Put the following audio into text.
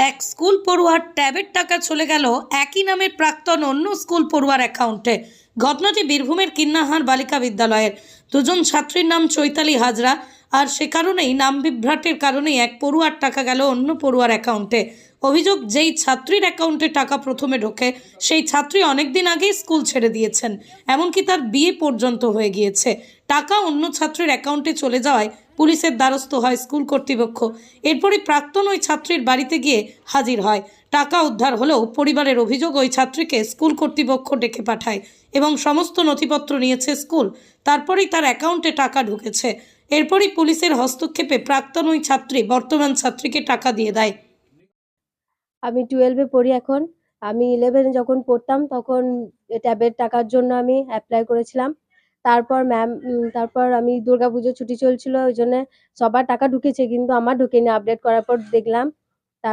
এক স্কুল পড়ুয়ার ট্যাবের টাকা চলে গেল একই নামের প্রাক্তন অন্য স্কুল পড়ুয়ার অ্যাকাউন্টে। ঘটনাটি বীরভূমের কিন্নাহার বালিকা বিদ্যালয়ের। দুজন ছাত্রীর নাম চৈতালি হাজরা, আর সে কারণেই নাম বিভ্রাটের কারণেই এক পড়ুয়ার টাকা গেল অন্য পড়ুয়ার অ্যাকাউন্টে। অভিযোগ, যেই ছাত্রীর অ্যাকাউন্টে টাকা প্রথমে ঢোকে সেই ছাত্রী অনেকদিন আগেই স্কুল ছেড়ে দিয়েছেন, এমনকি তার বিয়ে পর্যন্ত হয়ে গিয়েছে। টাকা অন্য ছাত্রীর অ্যাকাউন্টে চলে যাওয়ায় পুলিশের দ্বারস্থ হয় স্কুল কর্তৃপক্ষ। এরপরই প্রাক্তন ওই ছাত্রীর বাড়িতে গিয়ে হাজির হয়। টাকা উদ্ধার হলেও পরিবারের অভিযোগ, ওই ছাত্রীকে স্কুল কর্তৃপক্ষ ডেকে পাঠায় এবং সমস্ত নথিপত্র নিয়েছে স্কুল। তারপরেই তার অ্যাকাউন্টে টাকা ঢুকেছে। এরপরই পুলিশের হস্তক্ষেপে প্রাক্তন ওই ছাত্রী বর্তমান ছাত্রীকে টাকা দিয়ে দেয়। আমি 12-এ পড়ি এখন। আমি 11-এ যখন পড়তাম তখন ট্যাবের টাকার জন্য আমি অ্যাপ্লাই করেছিলাম। তারপর আমি দুর্গাপুজোর ছুটি চলছিল, ওই জন্য সবার টাকা ঢুকেছে কিন্তু আমার ঢোকেনি। আপডেট করার পর দেখলাম